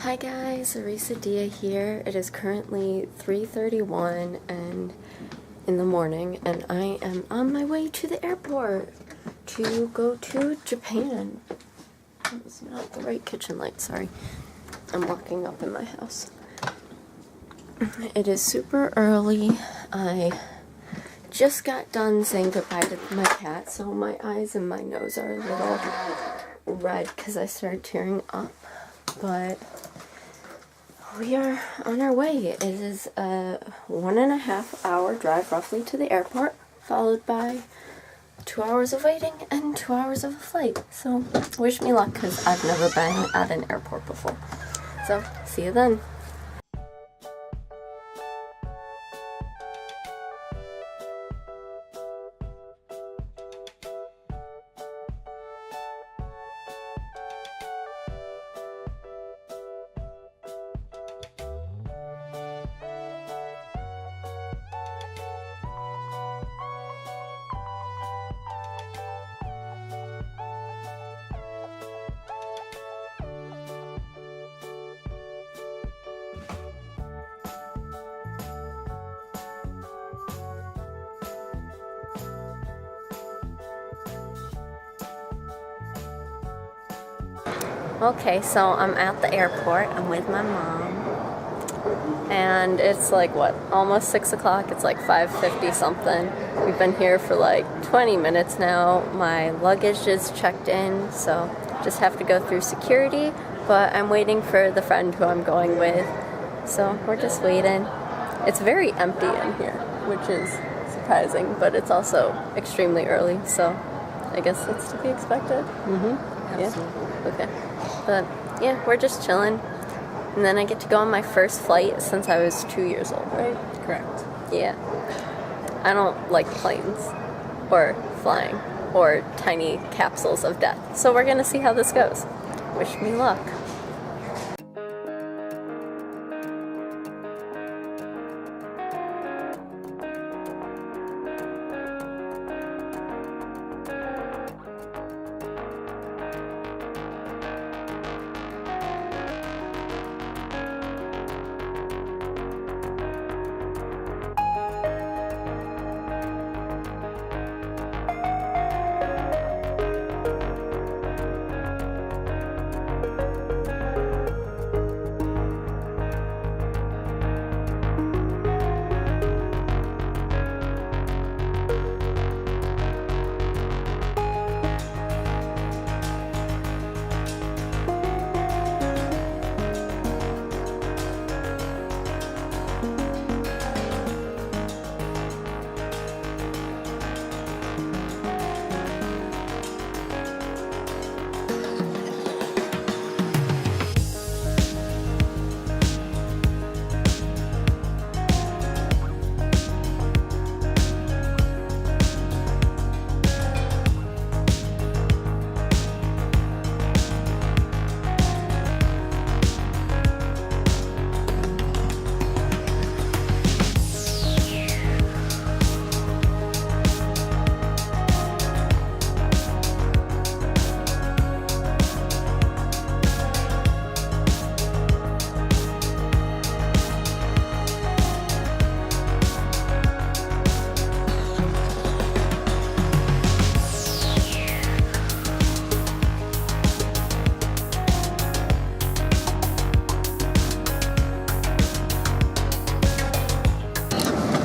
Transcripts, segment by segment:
Hi guys, Arisa Dia here. It is currently 3:31 and in the morning, and I am on my way to the airport to go to Japan. That was not the right kitchen light, sorry. I'm walking up in my house. It is super early. I just got done saying goodbye to my cat, so my eyes and my nose are a little red because I started tearing up. But we are on our way. It is a 1.5 hour drive roughly to the airport, followed by 2 hours of waiting and 2 hours of a flight. So wish me luck because I've never been at an airport before. So see you then. Okay, so I'm at the airport. I'm with my mom. And it's like, what, almost 6 o'clock? It's like 5:50 something. We've been here for like 20 minutes now. My luggage is checked in, so just have to go through security. But I'm waiting for the friend who I'm going with. So we're just waiting. It's very empty in here, which is surprising, but it's also extremely early, so I guess that's to be expected. Absolutely. Yeah? Okay. But yeah, we're just chilling. And then I get to go on my first flight since I was 2 years old, right? Correct. Yeah. I don't like planes or flying or tiny capsules of death. So we're gonna see how this goes. Wish me luck.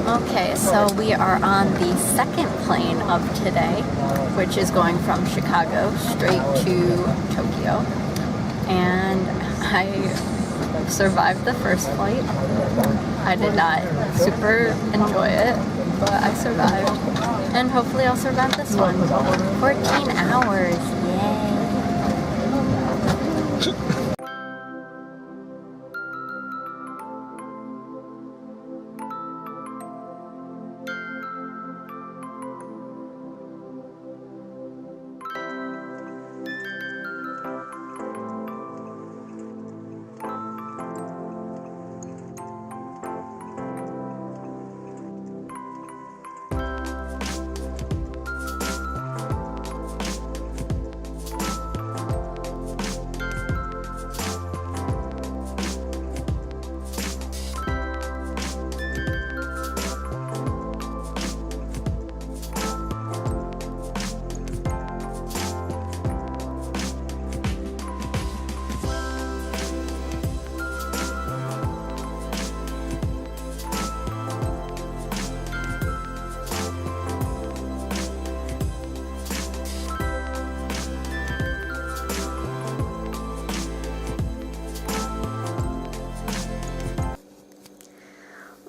Okay, so we are on the second plane of today, which is going from Chicago straight to Tokyo. And I survived the first flight. I did not super enjoy it, but I survived. And hopefully I'll survive this one. 14 hours, yay!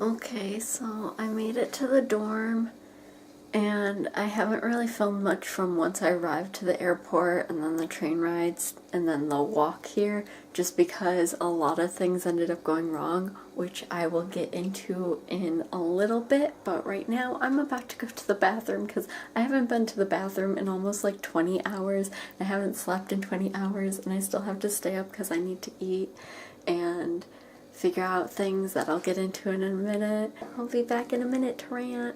Okay, so I made it to the dorm, and I haven't really filmed much from once I arrived to the airport, and then the train rides, and then the walk here, just because a lot of things ended up going wrong, which I will get into in a little bit. But right now I'm about to go to the bathroom because I haven't been to the bathroom in almost like 20 hours. I haven't slept in 20 hours, and I still have to stay up because I need to eat and figure out things that I'll get into in a minute. I'll be back in a minute to rant.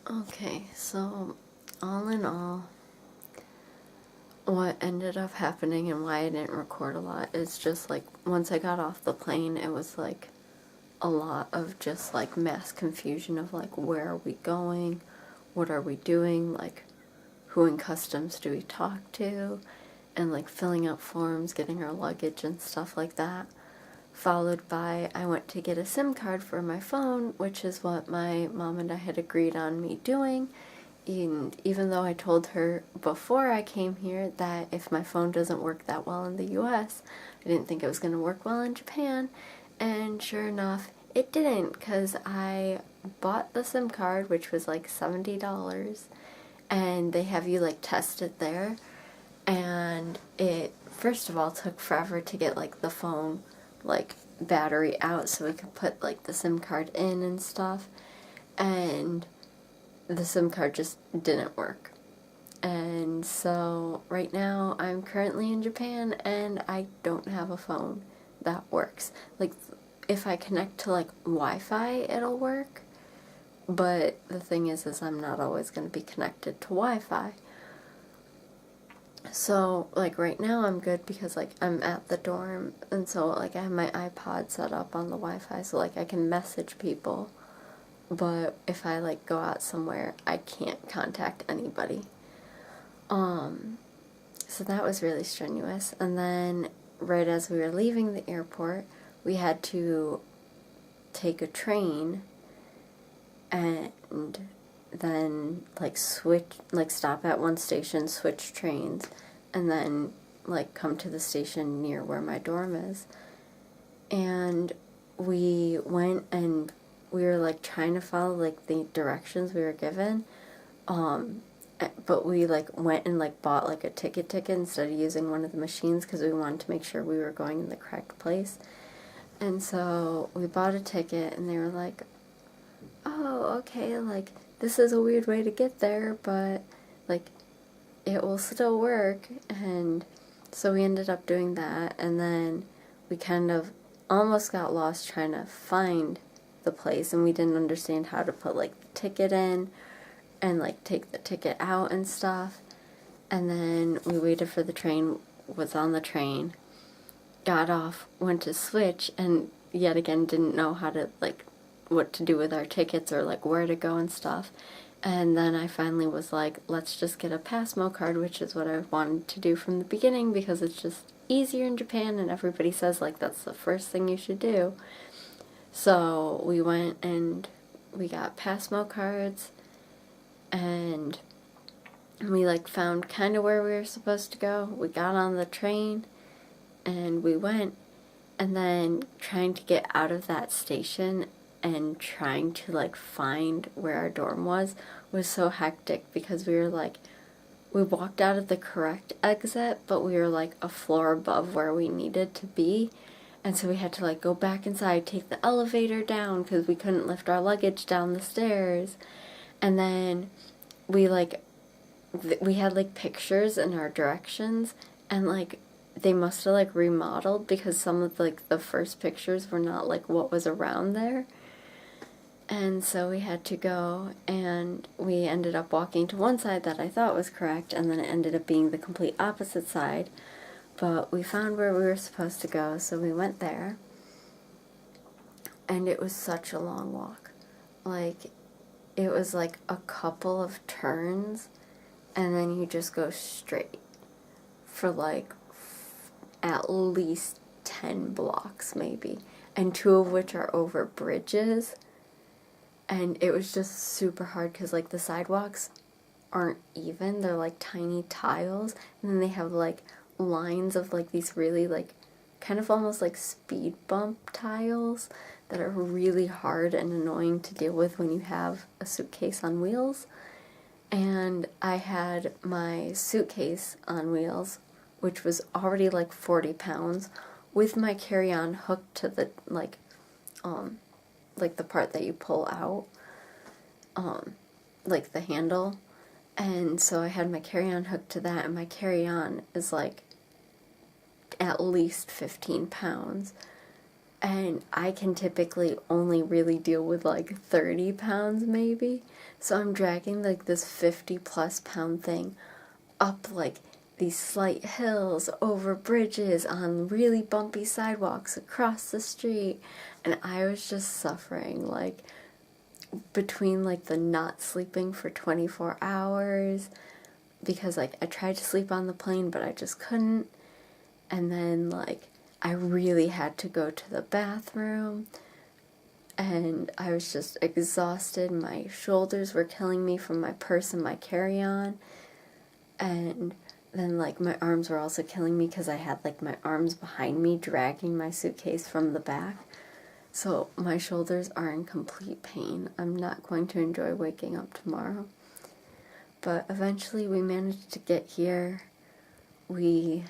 Okay, so all in all, what ended up happening and why I didn't record a lot is just like once I got off the plane, it was like a lot of just like mass confusion of like where are we going, what are we doing, like who in customs do we talk to, and like filling out forms, getting our luggage and stuff like that. Followed by I went to get a SIM card for my phone, which is what my mom and I had agreed on me doing. And even though I told her before I came here that if my phone doesn't work that well in the US, I didn't think it was going to work well in Japan. And sure enough, it didn't, because I bought the SIM card, which was like $70, and they have you like test it there. And it, first of all, took forever to get like the phone like battery out so we could put like the SIM card in and stuff, and the SIM card just didn't work. And so right now I'm currently in Japan and I don't have a phone that works. Like if I connect to like Wi-Fi it'll work, but the thing is I'm not always going to be connected to Wi-Fi. So, like, right now I'm good because, like, I'm at the dorm, and so, like, I have my iPod set up on the Wi-Fi, so, like, I can message people, but if I, like, go out somewhere, I can't contact anybody. So that was really strenuous, and then, right as we were leaving the airport, we had to take a train, and then like stop at one station, switch trains, and then like come to the station near where my dorm is. And we went and we were like trying to follow like the directions we were given, but we like went and like bought like a ticket instead of using one of the machines because we wanted to make sure we were going in the correct place. And so we bought a ticket and they were like, oh, okay, like this is a weird way to get there, but like it will still work. And so we ended up doing that, and then we kind of almost got lost trying to find the place, and we didn't understand how to put like the ticket in and like take the ticket out and stuff. And then we waited for the train, was on the train, got off, went to switch, and yet again didn't know how to like what to do with our tickets or like where to go and stuff. And then I finally was like, let's just get a Passmo card, which is what I wanted to do from the beginning because it's just easier in Japan and everybody says like that's the first thing you should do. So we went and we got Passmo cards, and we like found kind of where we were supposed to go. We got on the train and we went, and then trying to get out of that station and trying to like find where our dorm was so hectic, because we walked out of the correct exit, but we were like a floor above where we needed to be. And so we had to like go back inside, take the elevator down because we couldn't lift our luggage down the stairs. And then we had like pictures in our directions, and like they must have like remodeled, because some of like the first pictures were not like what was around there. And so we had to go, and we ended up walking to one side that I thought was correct, and then it ended up being the complete opposite side. But we found where we were supposed to go, so we went there. And it was such a long walk. Like, it was like a couple of turns, and then you just go straight for like at least 10 blocks maybe, and 2 of which are over bridges. And it was just super hard because like the sidewalks aren't even, they're like tiny tiles, and then they have like lines of like these really like kind of almost like speed bump tiles that are really hard and annoying to deal with when you have a suitcase on wheels. And I had my suitcase on wheels, which was already like 40 pounds, with my carry-on hooked to the like the part that you pull out, like the handle. And so I had my carry-on hooked to that, and my carry-on is like at least 15 pounds. And I can typically only really deal with like 30 pounds maybe. So I'm dragging like this 50 plus pound thing up like these slight hills, over bridges, on really bumpy sidewalks, across the street. And I was just suffering, like, between like the not sleeping for 24 hours, because like I tried to sleep on the plane but I just couldn't. And then like I really had to go to the bathroom, and I was just exhausted. My shoulders were killing me from my purse and my carry-on. And then like my arms were also killing me because I had like my arms behind me dragging my suitcase from the back. So my shoulders are in complete pain. I'm not going to enjoy waking up tomorrow. But eventually we managed to get here. We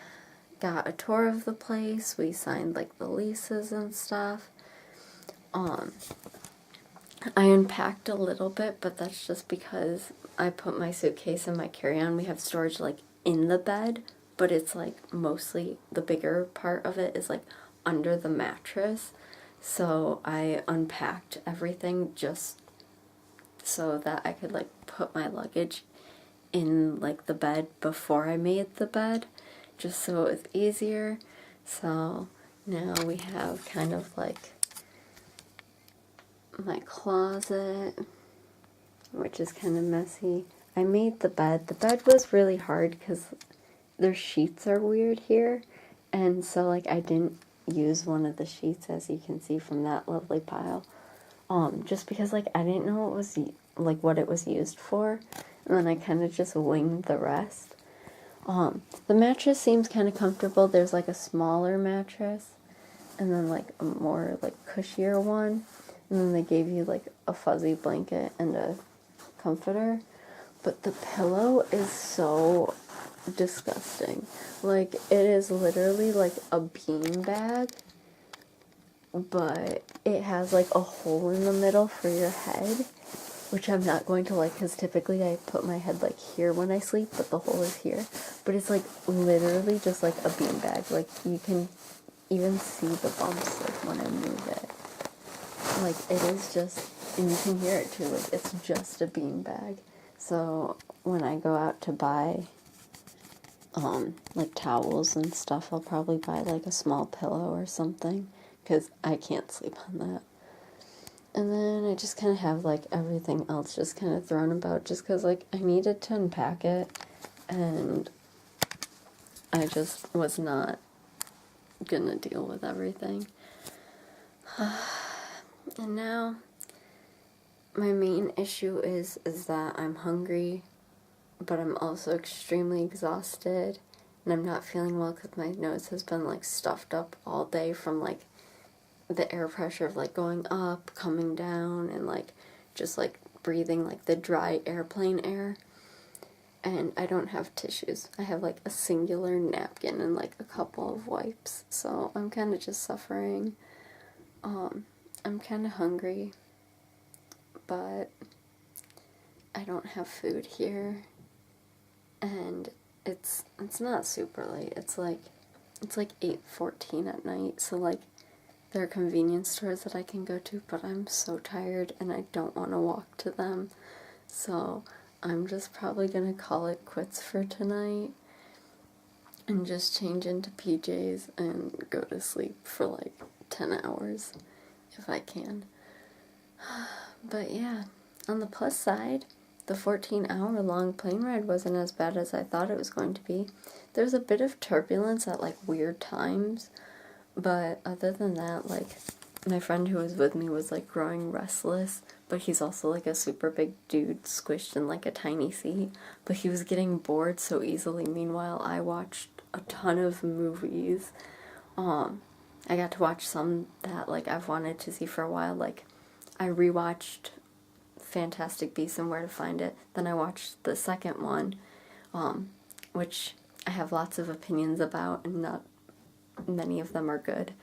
got a tour of the place. We signed like the leases and stuff. I unpacked a little bit, but that's just because I put my suitcase and my carry-on. We have storage like in the bed, but it's like mostly the bigger part of it is like under the mattress. So I unpacked everything just so that I could like put my luggage in like the bed before I made the bed, just so it was easier. So now we have kind of like my closet, which is kind of messy. I made the bed. The bed was really hard because their sheets are weird here, and so like I didn't use one of the sheets, as you can see from that lovely pile, just because like I didn't know what it was used for, and then I kind of just winged the rest. The mattress seems kind of comfortable. There's like a smaller mattress, and then like a more like cushier one, and then they gave you like a fuzzy blanket and a comforter. But the pillow is so disgusting. Like, it is literally like a bean bag, but it has like a hole in the middle for your head, which I'm not going to like, because typically I put my head like here when I sleep, but the hole is here. But it's like literally just like a bean bag. Like, you can even see the bumps like when I move it. Like, it is just, and you can hear it too, like it's just a bean bag. So when I go out to buy like towels and stuff, I'll probably buy like a small pillow or something, because I can't sleep on that. And then I just kind of have like everything else just kind of thrown about, just because like I needed to unpack it, and I just was not gonna deal with everything. And now my main issue is that I'm hungry, but I'm also extremely exhausted, and I'm not feeling well because my nose has been like stuffed up all day from like the air pressure of like going up, coming down, and like just like breathing like the dry airplane air. And I don't have tissues. I have like a singular napkin and like a couple of wipes. So I'm kind of just suffering. I'm kind of hungry, but I don't have food here. And it's not super late. It's like 8:14 at night. So like there are convenience stores that I can go to, but I'm so tired and I don't want to walk to them. So I'm just probably gonna call it quits for tonight and just change into PJs and go to sleep for like 10 hours if I can. But yeah, on the plus side, the 14-hour-long plane ride wasn't as bad as I thought it was going to be. There was a bit of turbulence at like weird times, but other than that, like, my friend who was with me was like growing restless, but he's also like a super big dude squished in like a tiny seat, but he was getting bored so easily. Meanwhile, I watched a ton of movies. I got to watch some that like I've wanted to see for a while. Like I rewatched Fantastic Beasts and Where to Find It. Then I watched the second one, which I have lots of opinions about, and not many of them are good.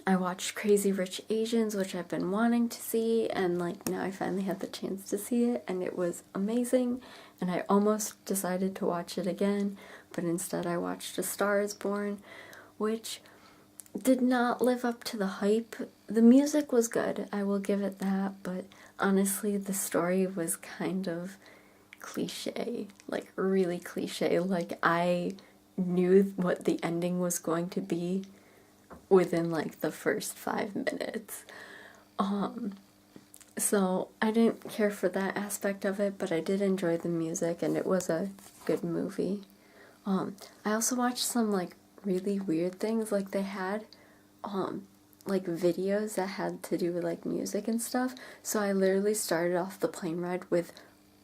I watched Crazy Rich Asians, which I've been wanting to see, and like now I finally had the chance to see it, and it was amazing, and I almost decided to watch it again, but instead I watched A Star is Born, which did not live up to the hype. The music was good, I will give it that, but honestly the story was kind of cliche, like really cliche. Like I knew what the ending was going to be within like the first 5 minutes. So I didn't care for that aspect of it, but I did enjoy the music and it was a good movie. I also watched some like really weird things. Like they had like videos that had to do with like music and stuff. So I literally started off the plane ride with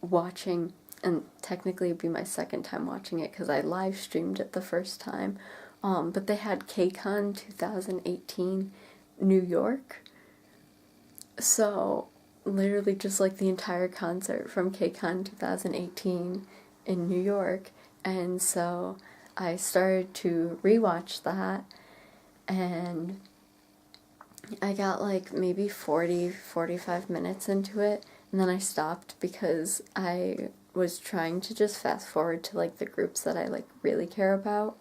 watching, and technically it'd be my second time watching it because I live streamed it the first time. But they had KCON 2018 New York. So literally just like the entire concert from KCON 2018 in New York. And so I started to rewatch that, and I got like maybe 45 minutes into it, and then I stopped because I was trying to just fast forward to like the groups that I like really care about,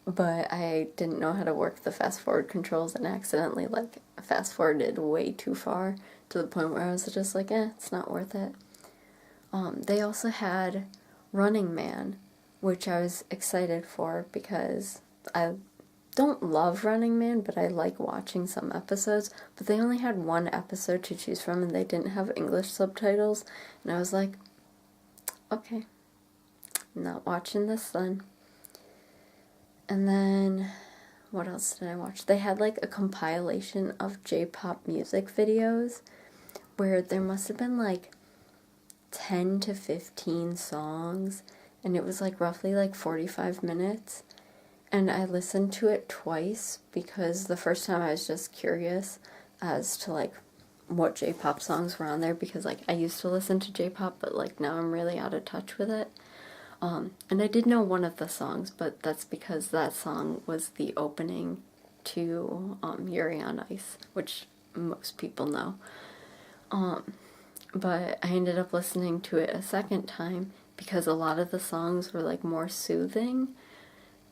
but I didn't know how to work the fast forward controls and accidentally like fast forwarded way too far to the point where I was just like, it's not worth it. They also had Running Man, which I was excited for because I don't love Running Man, but I like watching some episodes, but they only had one episode to choose from and they didn't have English subtitles, and I was like, okay, I'm not watching this then. And then, what else did I watch? They had like a compilation of J-pop music videos where there must have been like 10 to 15 songs, and it was like roughly like 45 minutes. And I listened to it twice because the first time I was just curious as to like what J-pop songs were on there, because like I used to listen to J-pop, but like now I'm really out of touch with it. And I did know one of the songs, but that's because that song was the opening to Yuri on Ice, which most people know. But I ended up listening to it a second time because a lot of the songs were like more soothing,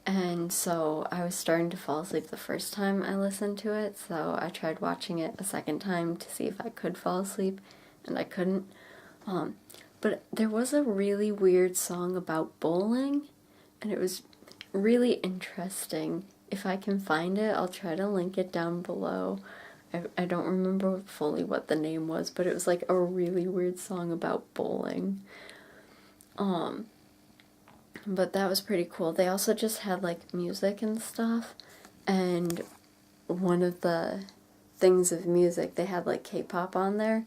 and so I was starting to fall asleep the first time I listened to it, so I tried watching it a second time to see if I could fall asleep, and I couldn't. But there was a really weird song about bowling, and it was really interesting. If I can find it, I'll try to link it down below. I don't remember fully what the name was, but it was like a really weird song about bowling. But that was pretty cool. They also just had like music and stuff, and one of the things of music, they had like K-pop on there,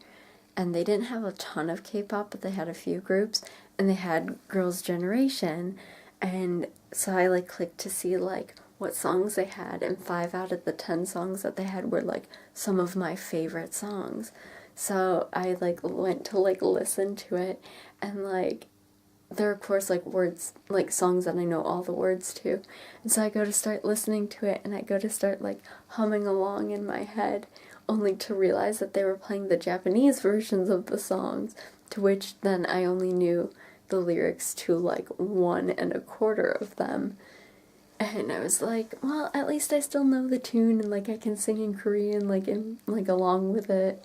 and they didn't have a ton of K-pop, but they had a few groups, and they had Girls' Generation, and so I like clicked to see like what songs they had, and 5 out of the 10 songs that they had were like some of my favorite songs. So I like went to like listen to it, and like there are of course like words, like songs that I know all the words to, and so I go to start listening to it, and I go to start like humming along in my head, only to realize that they were playing the Japanese versions of the songs, to which then I only knew the lyrics to like 1 1/4 of them. And I was like, well, at least I still know the tune, and like I can sing in Korean like along with it.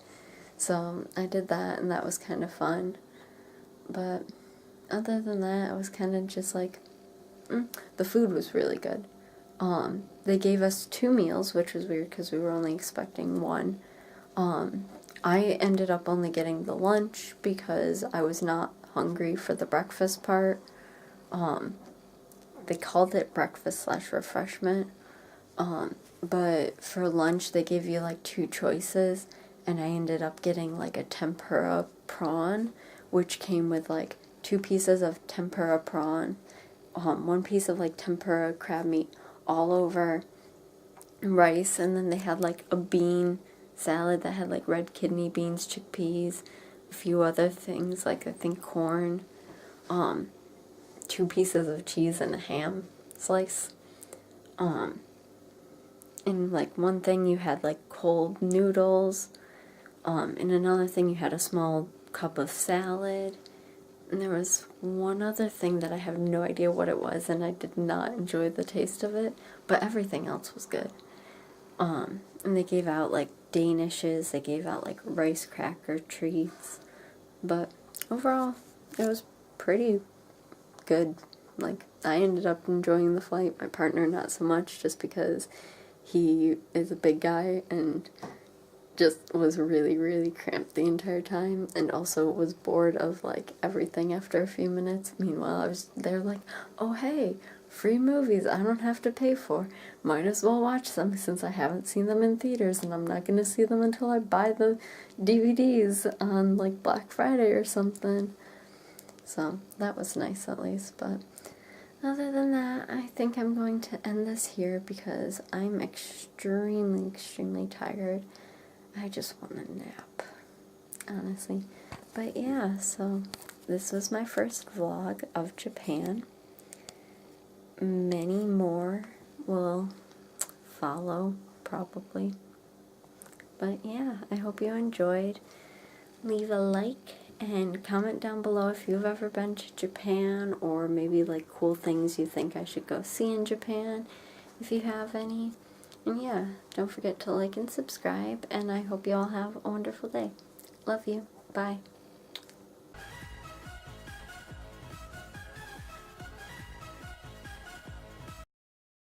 So I did that, and that was kind of fun. But other than that, I was kind of just like, the food was really good. They gave us 2 meals, which was weird because we were only expecting 1. I ended up only getting the lunch because I was not hungry for the breakfast part. They called it breakfast/refreshment. But for lunch they gave you like 2 choices, and I ended up getting like a tempura prawn, which came with like 2 pieces of tempura prawn, 1 piece of like tempura crab meat all over rice, and then they had like a bean salad that had like red kidney beans, chickpeas, a few other things, like I think corn, 2 pieces of cheese and a ham slice. In like one thing you had like cold noodles, in another thing you had a small cup of salad, and there was one other thing that I have no idea what it was, and I did not enjoy the taste of it, but everything else was good. And they gave out like danishes, they gave out like rice cracker treats, but overall it was pretty good. Like, I ended up enjoying the flight, my partner not so much, just because he is a big guy and just was really, really cramped the entire time, and also was bored of like everything after a few minutes. Meanwhile, I was there like, oh hey, free movies I don't have to pay for, might as well watch them since I haven't seen them in theaters, and I'm not going to see them until I buy the DVDs on like Black Friday or something. So that was nice at least. But other than that, I think I'm going to end this here because I'm extremely, extremely tired. I just want a nap, honestly. But yeah, so this was my first vlog of Japan. Many more will follow, probably. But yeah, I hope you enjoyed. Leave a like and comment down below if you've ever been to Japan, or maybe like cool things you think I should go see in Japan, if you have any. And yeah, don't forget to like and subscribe, and I hope you all have a wonderful day. Love you. Bye.